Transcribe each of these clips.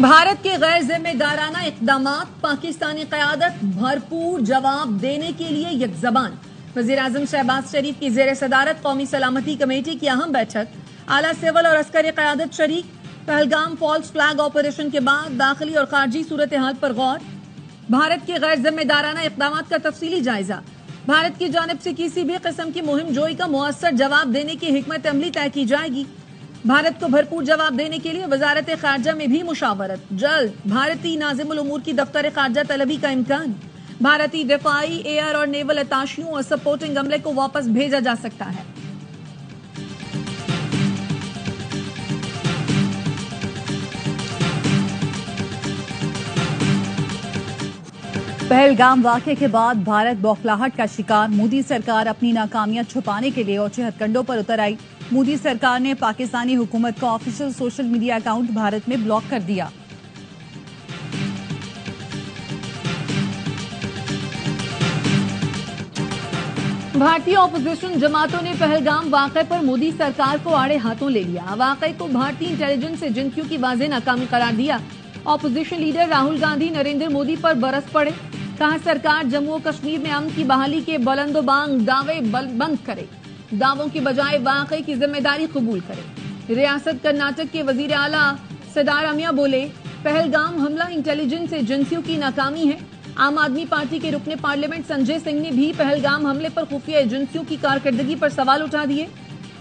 भारत के गैर जिम्मेदाराना इक़दामात, पाकिस्तानी क़यादत भरपूर जवाब देने के लिए यकज़बान। वज़ीर-ए-आज़म शहबाज शरीफ की ज़ेर सदारत कौमी सलामती कमेटी की अहम बैठक, आला सिविल और अस्करी क़यादत शरीक। पहलगाम फॉल्स फ्लैग ऑपरेशन के बाद दाखिली और खारजी सूरत हाल पर गौर। भारत के गैर जिम्मेदाराना इक़दामात का तफसीली जायजा। भारत की जानिब से किसी भी किस्म की मुहिम जोई का मुअस्सर जवाब देने की हिकमत अमली तय की जाएगी। भारत को भरपूर जवाब देने के लिए वजारत खारजा में भी मुशावरत। जल्द भारतीय नाज़िमुल उमूर की दफ्तर खारजा तलबी का इम्कान। भारतीय दिफाई, एयर और नेवल अताशियों और सपोर्टिंग अमले को वापस भेजा जा सकता है। पहलगाम वाक़े के बाद भारत बौखलाहट का शिकार। मोदी सरकार अपनी नाकामियां छुपाने के लिए ऊंचे हथकंडों पर उतर आई। मोदी सरकार ने पाकिस्तानी हुकूमत का official social media account Bharat में ब्लॉक कर दिया। भारतीय ऑपोजिशन जमातों ने पहलगाम वाक़े पर मोदी सरकार को आड़े हाथों ले लिया। वाक़े को भारतीय इंटेलिजेंस एजेंसियों की वाज़ेह नाकामी करार दिया। ऑपोजिशन लीडर राहुल गांधी नरेंद्र मोदी पर बरस पड़े। कहा, सरकार जम्मू और कश्मीर में अमन की बहाली के बुलंदोबांग दावे बंद करे, दावों की बजाय वाक़े की जिम्मेदारी कबूल करे। रियासत कर्नाटक के वजीर आला सिद्धारामैया बोले, पहलगाम हमला इंटेलिजेंस एजेंसियों की नाकामी है। आम आदमी पार्टी के रुकने पार्लियामेंट संजय सिंह ने भी पहलगाम हमले पर खुफिया एजेंसियों की कारकर्दगी पर सवाल उठा दिए।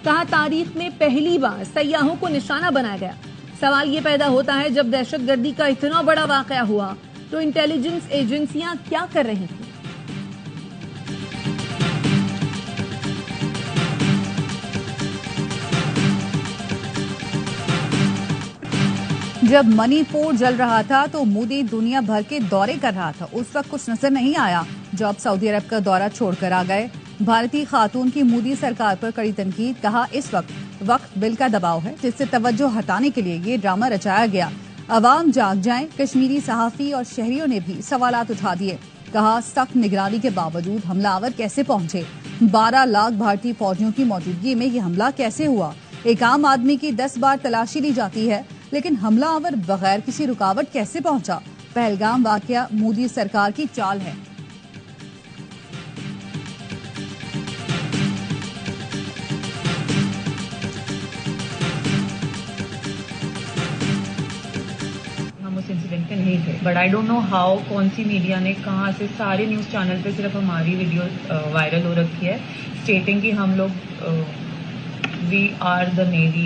कहा, तारीख में पहली बार सयाहों को निशाना बनाया गया। सवाल ये पैदा होता है, जब दहशतगर्दी का इतना बड़ा वाकया हुआ तो इंटेलिजेंस एजेंसियां क्या कर रही थी? जब मणिपुर जल रहा था तो मोदी दुनिया भर के दौरे कर रहा था। उस वक्त कुछ नजर नहीं आया। जब सऊदी अरब का दौरा छोड़कर आ गए। भारतीय खातून की मोदी सरकार पर कड़ी तनकीद। कहा, इस वक्त बिल का दबाव है, जिससे तवज्जो हटाने के लिए ये ड्रामा रचाया गया। अवाम जाग जाएं। कश्मीरी सहाफी और शहरियों ने भी सवालात उठा दिए। कहा, सख्त निगरानी के बावजूद हमलावर कैसे पहुंचे? 12 लाख भारतीय फौजियों की मौजूदगी में ये हमला कैसे हुआ? एक आम आदमी की 10 बार तलाशी ली जाती है, लेकिन हमलावर बगैर किसी रुकावट कैसे पहुंचा? पहलगाम वाकया मोदी सरकार की चाल है। उस इंसिडेंट पे नहीं थे, but I don't know how कौन सी मीडिया ने कहाँ से सारे न्यूज़ चैनल पे सिर्फ हमारी वीडियो वायरल हो रखी है, स्टेटिंग कि हम लोग we are the Navy,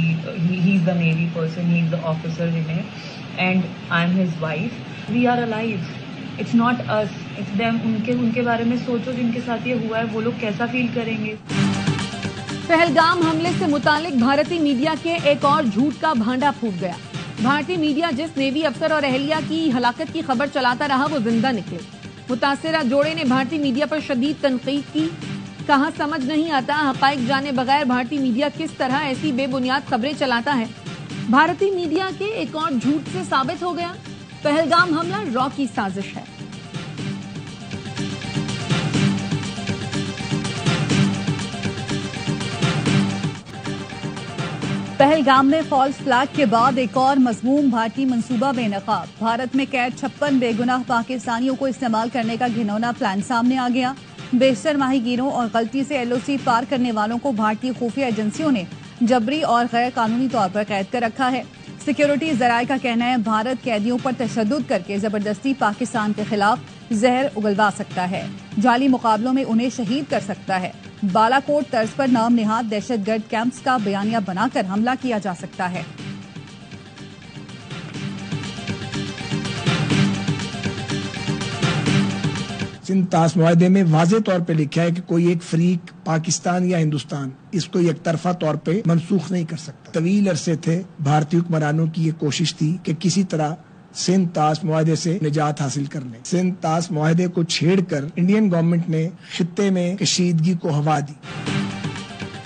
he's the Navy person, he's the officer in it, and I'm his wife. We are alive. It's not us, it's them. उनके बारे में सोचो, जिनके साथ ये हुआ है वो लोग कैसा फील करेंगे। पहलगाम हमले से मुतालिक भारतीय मीडिया के एक और झूठ का भांडा फूट गया। भारतीय मीडिया जिस नेवी अफसर और अहलिया की हलाकत की खबर चलाता रहा, वो जिंदा निकले। मुतासिरा जोड़े ने भारतीय मीडिया पर शदीद तनकीद की। कहा, समझ नहीं आता हकाइक जाने बगैर भारतीय मीडिया किस तरह ऐसी बेबुनियाद खबरें चलाता है। भारतीय मीडिया के एक और झूठ से साबित हो गया, पहलगाम हमला रॉ की साजिश है। पहलगाम में फॉल्स फ्लैग के बाद एक और मज़मूम भारतीय मंसूबा बेनकाब। भारत में कैद 56 बेगुनाह पाकिस्तानियों को इस्तेमाल करने का घिनौना प्लान सामने आ गया। बेशतर माहीगीरों और गलती से LOC पार करने वालों को भारतीय खुफिया एजेंसियों ने जबरी और गैर कानूनी तौर पर कैद कर रखा है। सिक्योरिटी ज़राए का कहना है, भारत कैदियों पर तशद्दुद करके जबरदस्ती पाकिस्तान के खिलाफ जहर उगलवा सकता है। जाली मुकाबलों में उन्हें शहीद कर सकता है। बालाकोट तर्ज पर नाम निहाद दहशतगर्द कैंप्स का बयानिया बनाकर हमला किया जा सकता है। सिंध ताश मुआहदे में वाज़े तौर पे लिखा है कि कोई एक फरीक पाकिस्तान या हिंदुस्तान इसको एक तरफा तौर पे मनसूख नहीं कर सकता। तवील अरसे थे भारतीय हुक्मरानों की ये कोशिश थी कि किसी तरह सिंध ताश मुआहदे से निजात हासिल कर लें। सिंध ताश मुआहदे को छेड़कर इंडियन गवर्नमेंट ने खित्ते में कशीदगी को हवा दी।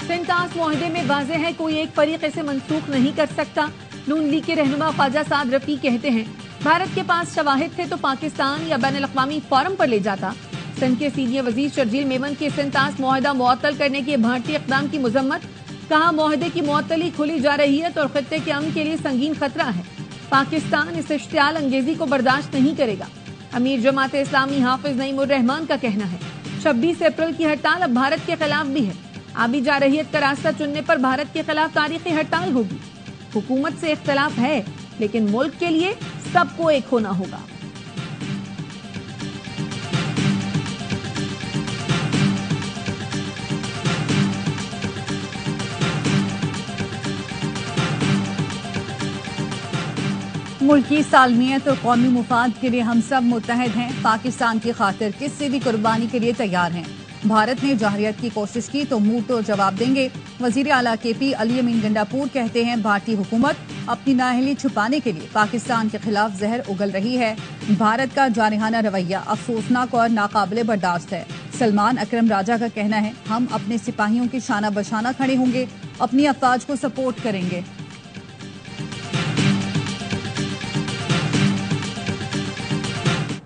सिंध ताश मुआहदे में वाज़ेह है, कोई एक फरीक इसे मनसूख नहीं कर सकता। नून लीग के रहनुमा ख्वाजा साद रफी कहते हैं, भारत के पास शवाहिद थे तो पाकिस्तान या बैनुल अक़वामी फोरम पर ले जाता। सिंध के सीनियर वजीर शर्जील मेमन के सिंध ताश मुआहदा मुअत्तल करने के भारतीय इक़दाम की मजम्मत। कहा, मुआहदे की मुअत्तली खुली जा रही है तो खित्ते के अमन के लिए संगीन खतरा है। पाकिस्तान इस इश्तियाल अंगेजी को बर्दाश्त नहीं करेगा। अमीर जमात इस्लामी हाफिज नईम उर रहमान का कहना है 26 अप्रैल की हड़ताल अब भारत के खिलाफ भी है। आबी जारहियत का रास्ता चुनने पर भारत के खिलाफ तारीखी हड़ताल होगी। हुकूमत से इख्तलाफ है, लेकिन मुल्क के लिए सबको एक होना होगा। मुल्की सालमियत और कौमी मुफाद के लिए हम सब मुत्तहद हैं। पाकिस्तान की खातिर किसी भी कुर्बानी के लिए तैयार हैं। भारत ने जाहरियत की कोशिश की तो मुंह तोड़ जवाब देंगे। वजीर आला केपी अली अमीन गंडापुर कहते हैं भारतीय हुकूमत अपनी नाअहली छुपाने के लिए पाकिस्तान के खिलाफ जहर उगल रही है। भारत का जारहाना रवैया अफसोसनाक और नाकाबिले बर्दाश्त है। सलमान अकरम राजा का कहना है हम अपने सिपाहियों की शाना बशाना खड़े होंगे, अपनी अफवाज को सपोर्ट करेंगे।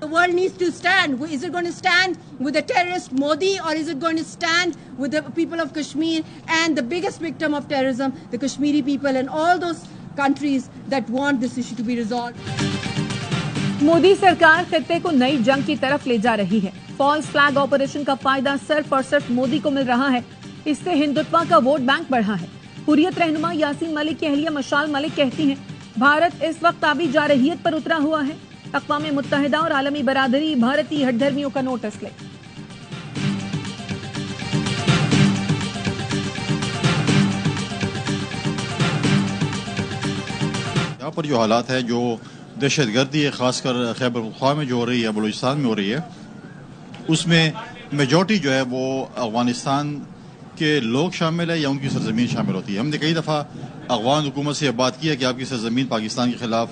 The world needs to stand. Is it going to stand with the terrorist Modi, or is it going to stand with the people of Kashmir and the biggest victim of terrorism, the Kashmiri people and all those countries that want this issue to be resolved? Modi सरकार खित्ते को नई जंग की तरफ ले जा रही है। फॉल्स फ्लैग ऑपरेशन का फायदा सिर्फ और सिर्फ मोदी को मिल रहा है। इससे हिंदुत्व का वोट बैंक बढ़ा है। हुर्रियत रहनुमा यासीन मलिक की अहलिया मशाल मलिक कहती हैं भारत इस वक्त आबी जारहियत पर उतरा हुआ है। अक़वाम मुत्तहिदा और आलमी बरादरी भारतीय हठधर्मियों का नोटिस ले। यहाँ पर जो हालात है, जो दहशतगर्दी है, खासकर खैबर पख्तूनख्वा में जो हो रही है, बलूचिस्तान में हो रही है, उसमें मेजॉरिटी जो है वो अफगानिस्तान के लोग शामिल है या उनकी सरजमीन शामिल होती है। हमने कई दफ़ा अफगान हुकूमत से बात की है कि आपकी सरजमीन पाकिस्तान के खिलाफ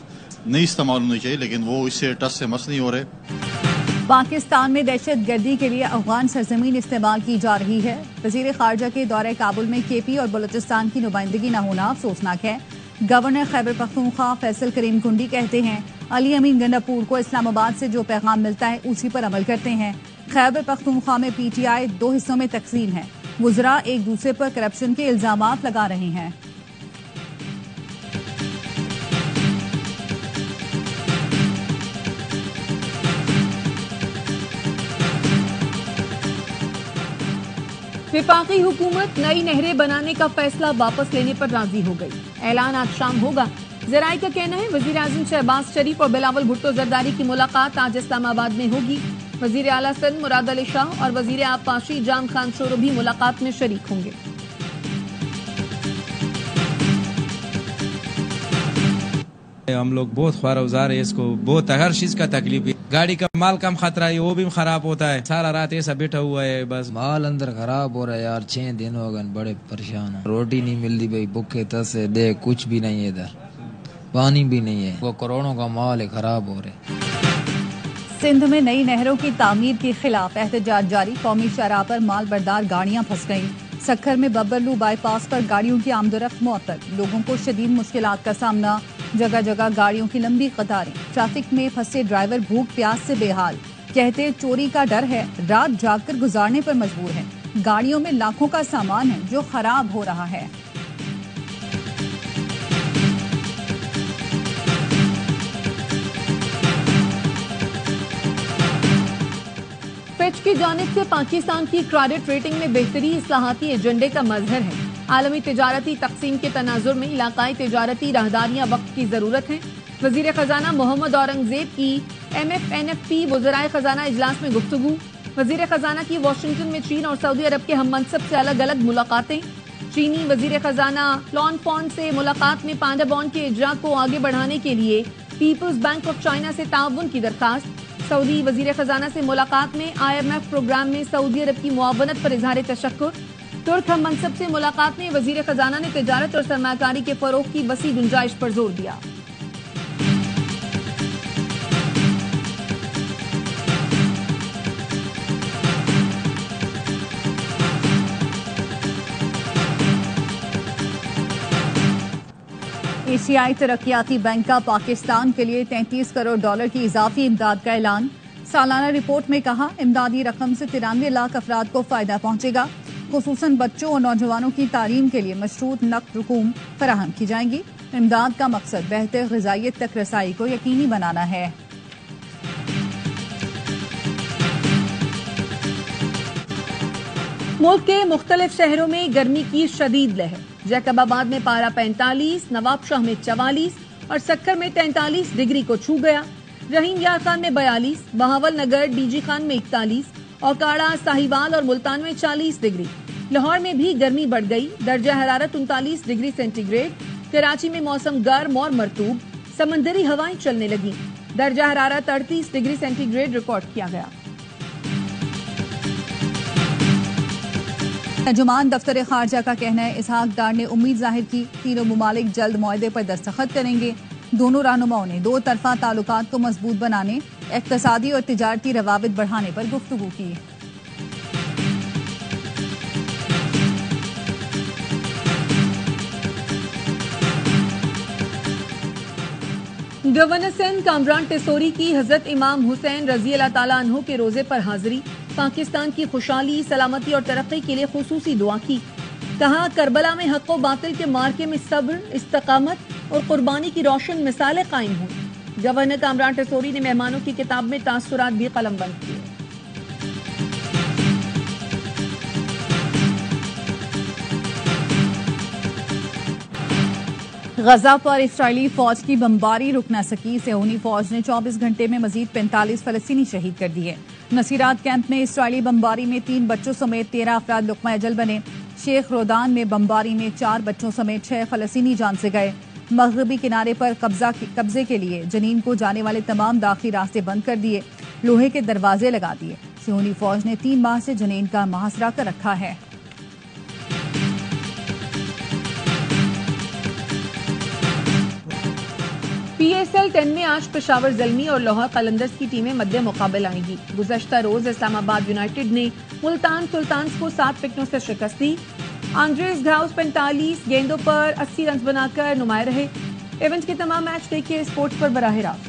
नहीं इस्तेमाल होनी चाहिए, लेकिन वो इससे टस से मस नहीं हो रहे। पाकिस्तान में दहशत गर्दी के लिए अफगान सरजमीन इस्तेमाल की जा रही है। वजीर खारजा के दौरे काबुल में केपी और बलूचिस्तान की नुमाइंदगी न होना अफसोसनाक है। गवर्नर खैबर पख्तूनख्वा फैसल करीम कुंडी कहते हैं अली अमीन गंडापुर को इस्लामाबाद से जो पैगाम मिलता है उसी पर अमल करते हैं। खैबर पख्तूनख्वा में पीटीआई 2 हिस्सों में तकसीम है। वुज़रा एक दूसरे पर करप्शन के इल्जामात लगा रहे हैं। विफाकी हुकूमत नई नहरें बनाने का फैसला वापस लेने पर राजी हो गई। ऐलान आज शाम होगा। जराये का कहना है वजीर आज़म शहबाज शरीफ और बिलावल भुट्टो जरदारी की मुलाकात आज इस्लामाबाद में होगी। वजीर आला सिंध मुराद अली शाह और वजीर आबपाशी जाम खान शोरो भी मुलाकात में शरीक होंगे। हम लोग बहुत ख्वारउजार है, इसको बहुत हर चीज का तकलीफ है। गाड़ी का माल कम खतरा है, वो भी खराब होता है। सारा रात ऐसा बैठा हुआ है, बस माल अंदर खराब हो रहा है यार। 6 दिन हो गए, बड़े परेशान है। रोटी नहीं मिलती भाई, भूखे तसे दे कुछ भी नहीं है, इधर पानी भी नहीं है। वो करोड़ों का माल है, खराब हो रहे। सिंध में नई नहरों की तामीर के खिलाफ एहतजाज जारी। कौमी शराह पर माल बरदार गाड़ियां फंस गईं। सक्खर में बब्बरलू बाईपास पर गाड़ियों की आमदोरफ्त मुअत्तल। लोगों को शदीद मुश्किलात का सामना। जगह जगह गाड़ियों की लंबी कतारें। ट्रैफिक में फंसे ड्राइवर भूख प्यास से बेहाल। कहते चोरी का डर है, रात जागकर गुजारने पर मजबूर है। गाड़ियों में लाखों का सामान है जो खराब हो रहा है। फिच की जानिब से पाकिस्तान की क्रेडिट रेटिंग में बेहतरी इस्लाहाती एजेंडे का मजहर है। आलमी तिजारती तकसीम के तनाजुर में इलाकाई तिजारती राहदारियां वक्त की जरूरत है। वजीर खजाना मोहम्मद औरंगजेब की MFNFP वज़राए खजाना इजलास में गुफ्तगू। वजीर खजाना की वाशिंगटन में चीन और सऊदी अरब के हम मनसब से अलग अलग मुलाकातें। चीनी वजीर खजाना लॉनफॉन से मुलाकात में पांडा बॉन्ड के इजरा को आगे बढ़ाने के लिए पीपल्स बैंक ऑफ चाइना से ताउन की दरखास्त। सऊदी वजीर खजाना से मुलाकात में IMF प्रोग्राम में सऊदी अरब की मुआवनत पर इजहार तशक्कुर। तुर्क हम मनसब से मुलाकात में वजीर खजाना ने तिजारत और सरमाकारी के फरोग की वसी गुंजाइश पर जोर दिया। एशियाई तरक्याती बैंक का पाकिस्तान के लिए $33 करोड़ की इजाफी इमदाद का ऐलान। सालाना रिपोर्ट में कहा इमदादी रकम से 93 लाख अफराद को फायदा पहुंचेगा। خصوصاً بچوں اور نوجوانوں کی تعلیم کے لیے مشروط نقد رقوم فراہم کی جائیں گی۔ امداد کا مقصد بہتر غذائیت تک رسائی کو یقینی بنانا ہے۔ ملک کے مختلف شہروں میں گرمی کی شدید لہر، جیکب آباد میں پارہ 45، نواب شاہ میں 44 اور سکر میں 43 ڈگری کو چھو گیا۔ رحیم یار خان میں 42، بہاول نگر ڈی جی خان میں 41، اوکاڑا، ساہیوال اور ملتان میں 40 ڈگری۔ لاہور میں بھی گرمی بڑھ گئی، درجہ حرارت 39 ڈگری سینٹی گریڈ۔ کراچی میں موسم گرم اور مرطوب، سمندری ہوائیں چلنے لگیں، درجہ حرارت 38 ڈگری سینٹی گریڈ ریکارڈ کیا گیا۔ ترجمان دفتر خارجہ کا کہنا ہے اسحاق ڈار نے امید ظاہر کی تینوں ممالک جلد معاہدے پر دستخط کریں گے۔ دونوں رہنماؤں نے دو طرفہ تعلقات کو مضبوط بنانے، اقتصادی اور تجارتی روابط بڑھانے پر گفتگو کی۔ گورنر سندھ کامران ٹیسوری کی حضرت امام حسین رضی اللہ تعالیٰ عنہ کے روزے پر حاضری، پاکستان کی خوشحالی، سلامتی اور ترقی کے لیے خصوصی دعا کی۔ کہا کربلا میں حق و باطل کے مارکے میں صبر، استقامت اور قربانی کی روشن مثالیں قائم ہوں۔ گورنر کامران ٹیسوری نے مہمانوں کی کتاب میں تاثرات بھی قلم بند کیے۔ غزہ پر اسرائیلی فوج کی بمباری رک نہ سکی، صہیونی فوج نے 24 گھنٹے میں مزید 45 فلسطینی شہید کر دیے۔ نصیرات کیمپ میں اسرائیلی بمباری میں 3 بچوں سمیت 13 افراد لقمہ اجل بنے۔ شیخ رودان میں بمباری میں 4 بچوں سمیت 6 فلسطینی جان سے گئے۔ مغربی کنارے پر قبضے کے لیے جنین کو جانے والے تمام داخلی راستے بند کر دیے، لوہے کے دروازے لگا دیے۔ صہیونی فوج نے 3 ماہ سے جنین کا محاصرہ کر رکھا ہے۔ پی ایس ایل 10 میں آج پشاور زلمی اور لاہور قلندرز کی ٹیمیں مد مقابل آئیں گی۔ گزشتہ روز اسلام آباد یونائیٹڈ نے ملتان سلطانز کو 7 وکٹوں سے شکست دی۔ آنڈریز گراؤس 45 گیندوں پر 80 رنز بنا کر نمایاں رہے۔ ایونٹ کے تمام میچ دیکھیے اسپورٹس پر براہ راست۔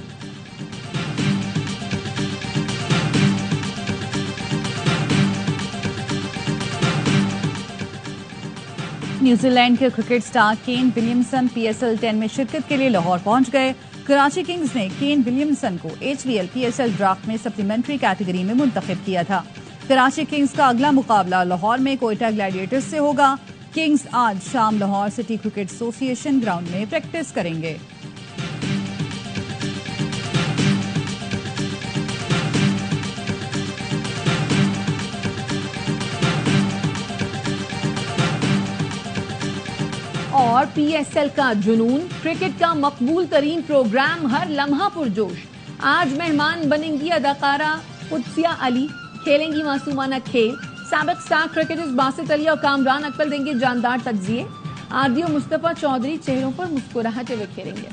نیوزی لینڈ کے cricket star Kane Williamson P S L 10 میں شرکت کے لیے لاہور پہنچ گئے۔ کراچی کنگز نے کین ولیمسن کو H B L P S L draft میں سپلیمنٹری کیٹیگری میں منتخب کیا تھا۔ کراچی کنگز کا اگلا مقابلہ لاہور میں کوئٹہ گلیڈیٹرز سے ہوگا۔ کنگز آج شام لاہور سٹی کرکٹ ایسوسی ایشن گراؤنڈ میں پریکٹس کریں گے۔ اور پی ایس ایل کا جنون، کرکٹ کا مقبول ترین پروگرام، ہر لمحہ پرجوش۔ آج مہمان بنیں گی اداکارہ قدسیہ علی، کھیلیں گی معصومانہ کھیل۔ سابق اسٹار کرکٹرز باسط علی اور کامران اکمل دیں گے جاندار تجزیے۔ عادی و مصطفیٰ چودھری چہروں پر مسکراہٹیں بکھیریں گے۔